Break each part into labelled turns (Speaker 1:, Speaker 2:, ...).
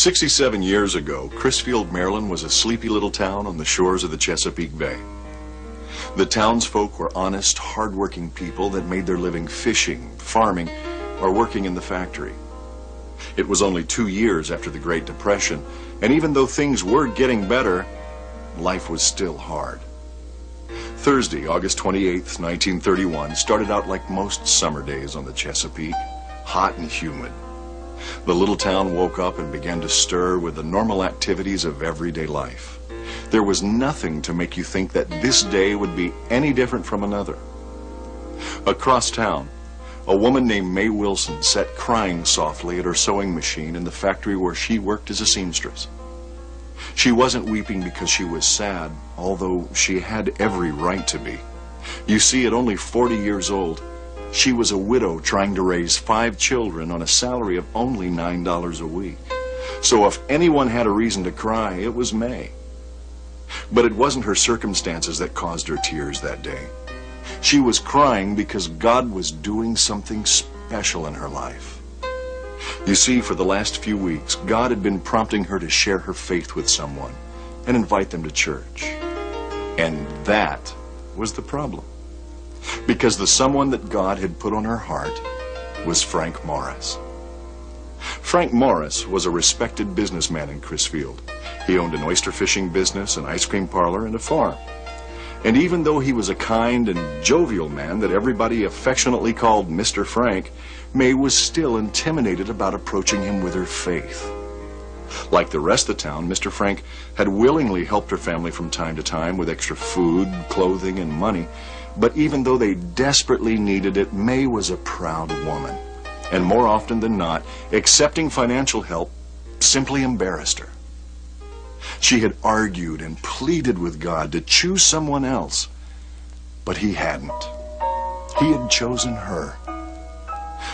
Speaker 1: 67 years ago, Crisfield, Maryland was a sleepy little town on the shores of the Chesapeake Bay. The townsfolk were honest, hard-working people that made their living fishing, farming, or working in the factory. It was only 2 years after the Great Depression, and even though things were getting better, life was still hard. Thursday, August 28th, 1931, started out like most summer days on the Chesapeake, hot and humid. The little town woke up and began to stir with the normal activities of everyday life. There was nothing to make you think that this day would be any different from another. Across town, a woman named Mae Wilson sat crying softly at her sewing machine in the factory where she worked as a seamstress. She wasn't weeping because she was sad, although she had every right to be. You see, at only 40 years old, she was a widow trying to raise 5 children on a salary of only $9 a week. So if anyone had a reason to cry, it was Mae. But it wasn't her circumstances that caused her tears that day. She was crying because God was doing something special in her life. You see, for the last few weeks, God had been prompting her to share her faith with someone and invite them to church. And that was the problem. Because the someone that God had put on her heart was Frank Morris. Frank Morris was a respected businessman in Crisfield. He owned an oyster fishing business, an ice cream parlor, and a farm. And even though he was a kind and jovial man that everybody affectionately called Mr. Frank, Mae was still intimidated about approaching him with her faith. Like the rest of the town, Mr. Frank had willingly helped her family from time to time with extra food, clothing, and money. But even though they desperately needed it, Mae was a proud woman. And more often than not, accepting financial help simply embarrassed her. She had argued and pleaded with God to choose someone else, but he hadn't. He had chosen her.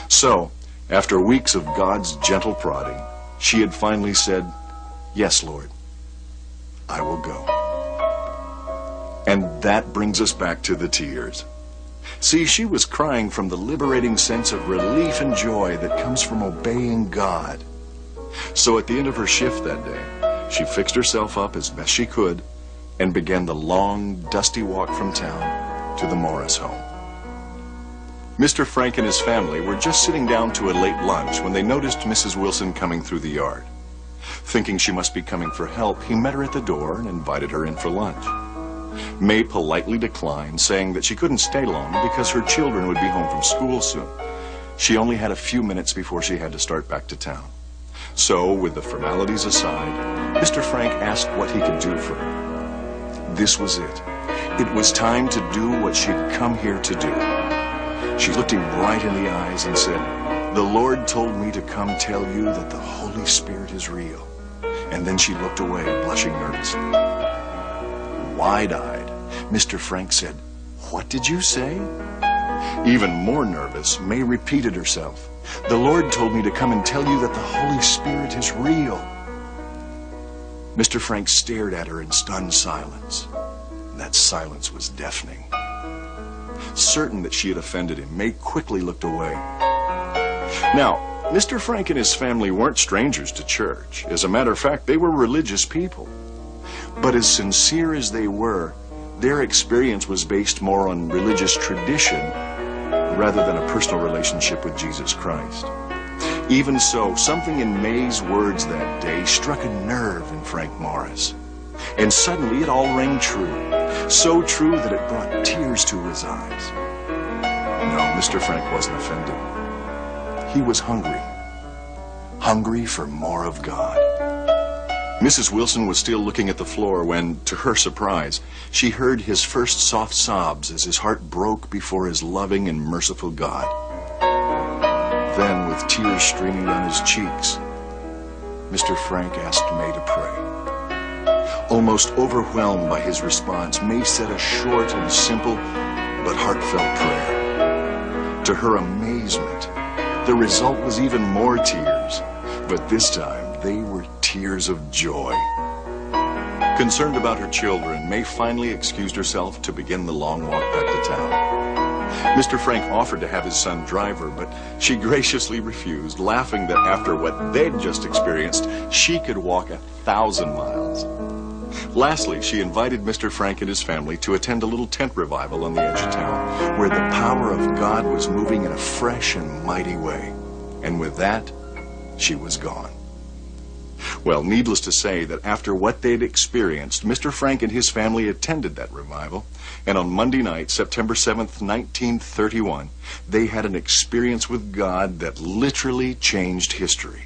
Speaker 1: So, after weeks of God's gentle prodding, she had finally said, "Yes, Lord, I will go." And that brings us back to the tears. See, she was crying from the liberating sense of relief and joy that comes from obeying God. So at the end of her shift that day, she fixed herself up as best she could and began the long, dusty walk from town to the Morris home. Mr. Frank and his family were just sitting down to a late lunch when they noticed Mrs. Wilson coming through the yard. Thinking she must be coming for help, he met her at the door and invited her in for lunch. Mae politely declined, saying that she couldn't stay long because her children would be home from school soon. She only had a few minutes before she had to start back to town. So, with the formalities aside, Mr. Frank asked what he could do for her. This was it. It was time to do what she'd come here to do. She looked him right in the eyes and said, "The Lord told me to come tell you that the Holy Spirit is real." And then she looked away, blushing nervously. Wide-eyed, Mr. Frank said, "What did you say?" Even more nervous, Mae repeated herself, "The Lord told me to come and tell you that the Holy Spirit is real." Mr. Frank stared at her in stunned silence. That silence was deafening. Certain that she had offended him, Mae quickly looked away. Now, Mr. Frank and his family weren't strangers to church. As a matter of fact, they were religious people. But as sincere as they were, their experience was based more on religious tradition rather than a personal relationship with Jesus Christ. Even so, something in Mae's words that day struck a nerve in Frank Morris. And suddenly it all rang true. So true that it brought tears to his eyes. No, Mr. Frank wasn't offended. He was hungry. Hungry for more of God. Mrs. Wilson was still looking at the floor when, to her surprise, she heard his first soft sobs as his heart broke before his loving and merciful God. Then, with tears streaming down his cheeks, Mr. Frank asked Mae to pray. Almost overwhelmed by his response, Mae said a short and simple but heartfelt prayer. To her amazement, the result was even more tears, but this time they were tears of joy. Concerned about her children, Mae finally excused herself to begin the long walk back to town. Mr. Frank offered to have his son drive her, but she graciously refused, laughing that after what they'd just experienced, she could walk 1,000 miles. Lastly, she invited Mr. Frank and his family to attend a little tent revival on the edge of town, where the power of God was moving in a fresh and mighty way. And with that, she was gone. Well, needless to say that after what they'd experienced, Mr. Frank and his family attended that revival, and on Monday night, September 7th, 1931, they had an experience with God that literally changed history.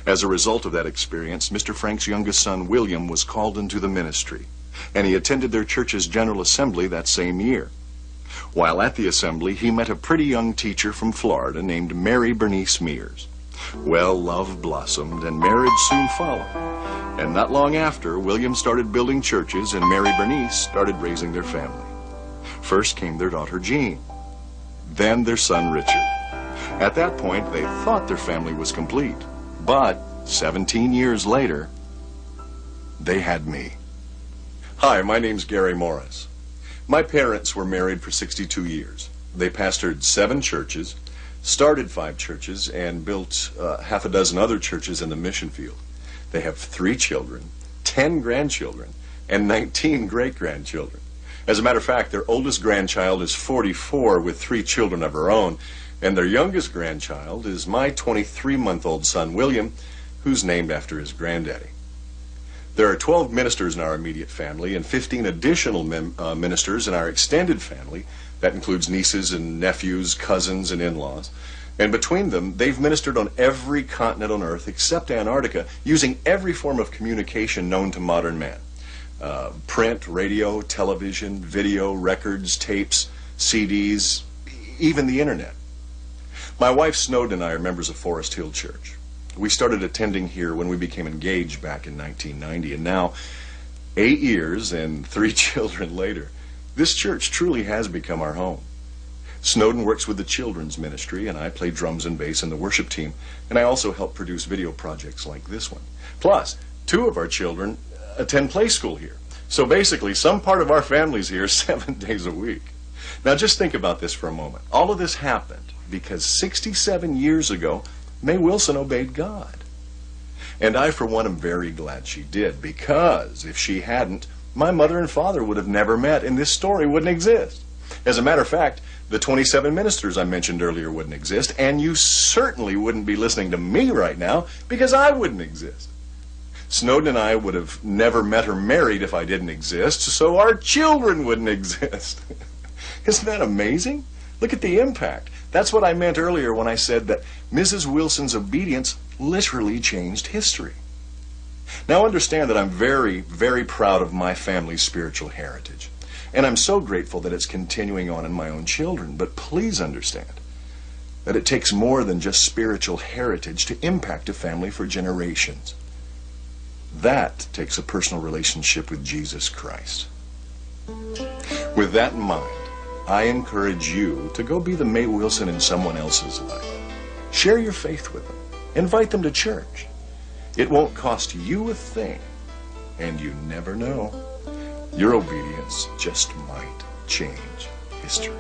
Speaker 1: As a result of that experience, Mr. Frank's youngest son, William, was called into the ministry, and he attended their church's General Assembly that same year. While at the assembly, he met a pretty young teacher from Florida named Mary Bernice Mears. Well, love blossomed, and marriage soon followed. And not long after, William started building churches, and Mary Bernice started raising their family. First came their daughter, Jean. Then their son, Richard. At that point, they thought their family was complete. But 17 years later, they had me. Hi, my name's Gary Morris. My parents were married for 62 years. They pastored 7 churches, started 5 churches, and built half a dozen other churches in the mission field. They have 3 children, 10 grandchildren, and 19 great-grandchildren. As a matter of fact, their oldest grandchild is 44 with 3 children of her own, and their youngest grandchild is my 23-month-old son, William, who's named after his granddaddy. There are 12 ministers in our immediate family and 15 additional ministers in our extended family. That includes nieces and nephews, cousins, and in-laws. And between them, they've ministered on every continent on Earth except Antarctica, using every form of communication known to modern man. Print, radio, television, video, records, tapes, CDs, even the internet. My wife Snowden and I are members of Forest Hill Church. We started attending here when we became engaged back in 1990, and now, 8 years and 3 children later, this church truly has become our home. Snowden works with the children's ministry, and I play drums and bass in the worship team, and I also help produce video projects like this one. Plus, 2 of our children attend play school here. So basically, some part of our family's here 7 days a week. Now just think about this for a moment. All of this happened because 67 years ago, Mae Wilson obeyed God. And I, for one, am very glad she did, because if she hadn't, my mother and father would have never met, and this story wouldn't exist. As a matter of fact, the 27 ministers I mentioned earlier wouldn't exist, and you certainly wouldn't be listening to me right now, because I wouldn't exist. Snowden and I would have never met or married if I didn't exist, so our children wouldn't exist. Isn't that amazing? Look at the impact. That's what I meant earlier when I said that Mrs. Wilson's obedience literally changed history. Now understand that I'm very, very proud of my family's spiritual heritage. And I'm so grateful that it's continuing on in my own children. But please understand that it takes more than just spiritual heritage to impact a family for generations. That takes a personal relationship with Jesus Christ. With that in mind, I encourage you to go be the Mae Wilson in someone else's life. Share your faith with them. Invite them to church. It won't cost you a thing, and you never know. Your obedience just might change history.